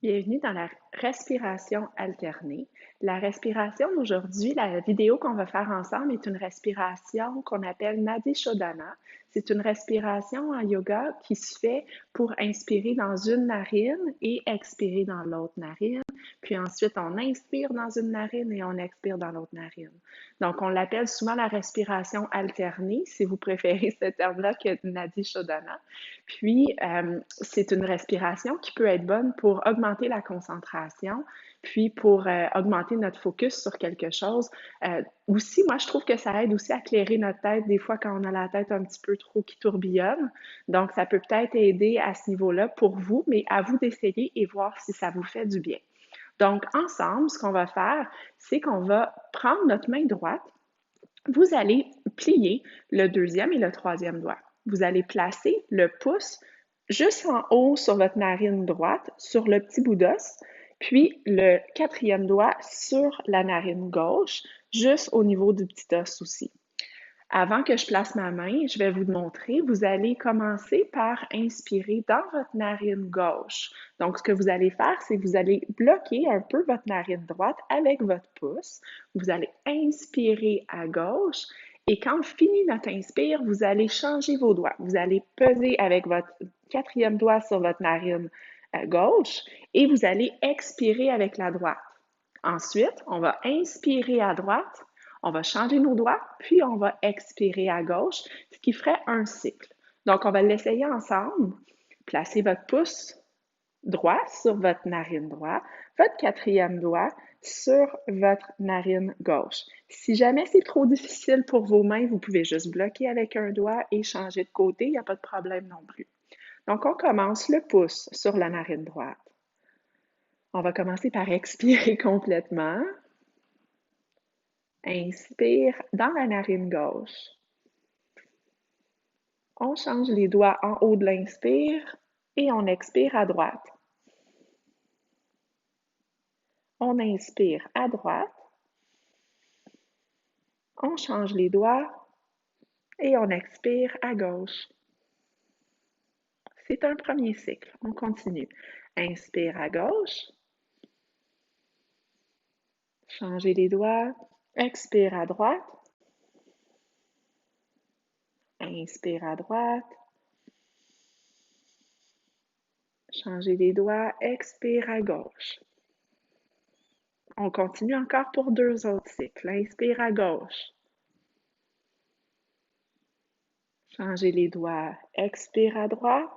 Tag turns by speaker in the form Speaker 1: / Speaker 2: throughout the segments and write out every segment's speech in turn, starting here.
Speaker 1: Bienvenue dans la respiration alternée. La respiration d'aujourd'hui, la vidéo qu'on va faire ensemble est une respiration qu'on appelle Nadi Shodhana. C'est une respiration en yoga qui se fait pour inspirer dans une narine et expirer dans l'autre narine. Puis ensuite, on inspire dans une narine et on expire dans l'autre narine. Donc, on l'appelle souvent la respiration alternée, si vous préférez ce terme-là que Nadi Shodhana. Puis, c'est une respiration qui peut être bonne pour augmenter la concentration, puis pour augmenter notre focus sur quelque chose. Aussi, moi, je trouve que ça aide aussi à clairer notre tête des fois quand on a la tête un petit peu trop qui tourbillonne. Donc, ça peut peut-être aider à ce niveau-là pour vous, mais à vous d'essayer et voir si ça vous fait du bien. Donc, ensemble, ce qu'on va faire, c'est qu'on va prendre notre main droite. Vous allez plier le deuxième et le troisième doigt. Vous allez placer le pouce juste en haut sur votre narine droite, sur le petit bout d'os, puis le quatrième doigt sur la narine gauche, juste au niveau du petit os aussi. Avant que je place ma main, je vais vous montrer. Vous allez commencer par inspirer dans votre narine gauche. Donc, ce que vous allez faire, c'est que vous allez bloquer un peu votre narine droite avec votre pouce. Vous allez inspirer à gauche et quand finit notre inspire, vous allez changer vos doigts. Vous allez peser avec votre quatrième doigt sur votre narine gauche et vous allez expirer avec la droite. Ensuite, on va inspirer à droite. On va changer nos doigts, puis on va expirer à gauche, ce qui ferait un cycle. Donc, on va l'essayer ensemble. Placez votre pouce droit sur votre narine droite, votre quatrième doigt sur votre narine gauche. Si jamais c'est trop difficile pour vos mains, vous pouvez juste bloquer avec un doigt et changer de côté, il n'y a pas de problème non plus. Donc, on commence le pouce sur la narine droite. On va commencer par expirer complètement. Inspire dans la narine gauche. On change les doigts en haut de l'inspire et on expire à droite. On inspire à droite. On change les doigts et on expire à gauche. C'est un premier cycle. On continue. Inspire à gauche. Changez les doigts. Expire à droite. Inspire à droite. Changez les doigts. Expire à gauche. On continue encore pour deux autres cycles. Inspire à gauche. Changez les doigts. Expire à droite.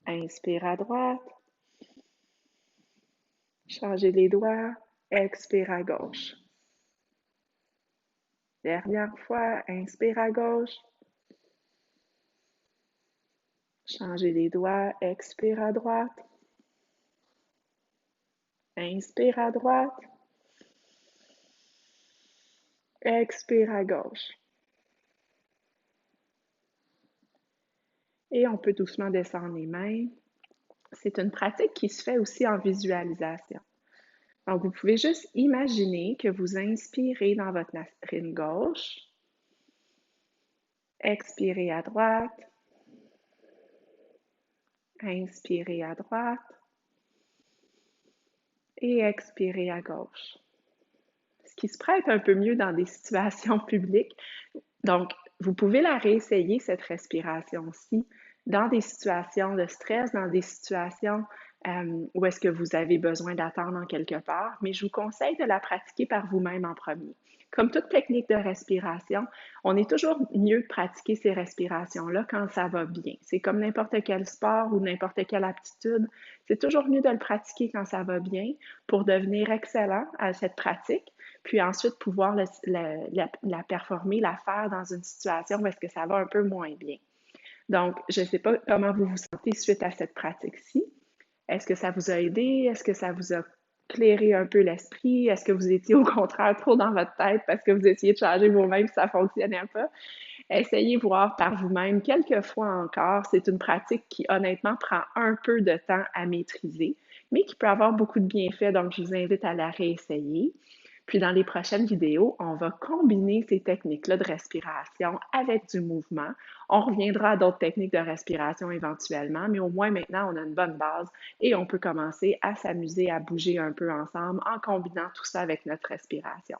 Speaker 1: Inspire à droite. Changez les doigts. Expire à gauche. Dernière fois. Inspire à gauche. Changez les doigts. Expire à droite. Inspire à droite. Expire à gauche. Et on peut doucement descendre les mains. C'est une pratique qui se fait aussi en visualisation. Donc, vous pouvez juste imaginer que vous inspirez dans votre narine gauche. Expirez à droite. Inspirez à droite. Et expirez à gauche. Ce qui se prête un peu mieux dans des situations publiques. Donc, vous pouvez la réessayer, cette respiration-ci, dans des situations de stress, dans des situations où est-ce que vous avez besoin d'attendre en quelque part, mais je vous conseille de la pratiquer par vous-même en premier. Comme toute technique de respiration, on est toujours mieux de pratiquer ces respirations-là quand ça va bien. C'est comme n'importe quel sport ou n'importe quelle aptitude. C'est toujours mieux de le pratiquer quand ça va bien pour devenir excellent à cette pratique, puis ensuite pouvoir la performer, la faire dans une situation où est-ce que ça va un peu moins bien. Donc, je ne sais pas comment vous vous sentez suite à cette pratique-ci. Est-ce que ça vous a aidé? Est-ce que ça vous a clairé un peu l'esprit? Est-ce que vous étiez au contraire trop dans votre tête parce que vous essayez de changer vous-même et ça ne fonctionnait pas? Essayez voir par vous-même quelques fois encore. C'est une pratique qui, honnêtement, prend un peu de temps à maîtriser, mais qui peut avoir beaucoup de bienfaits, donc je vous invite à la réessayer. Puis dans les prochaines vidéos, on va combiner ces techniques-là de respiration avec du mouvement. On reviendra à d'autres techniques de respiration éventuellement, mais au moins maintenant, on a une bonne base et on peut commencer à s'amuser, à bouger un peu ensemble en combinant tout ça avec notre respiration.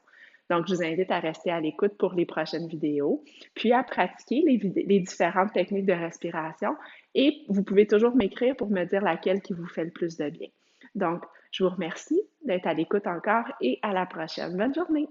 Speaker 1: Donc, je vous invite à rester à l'écoute pour les prochaines vidéos, puis à pratiquer les différentes techniques de respiration et vous pouvez toujours m'écrire pour me dire laquelle qui vous fait le plus de bien. Donc, je vous remercie d'être à l'écoute encore et à la prochaine. Bonne journée!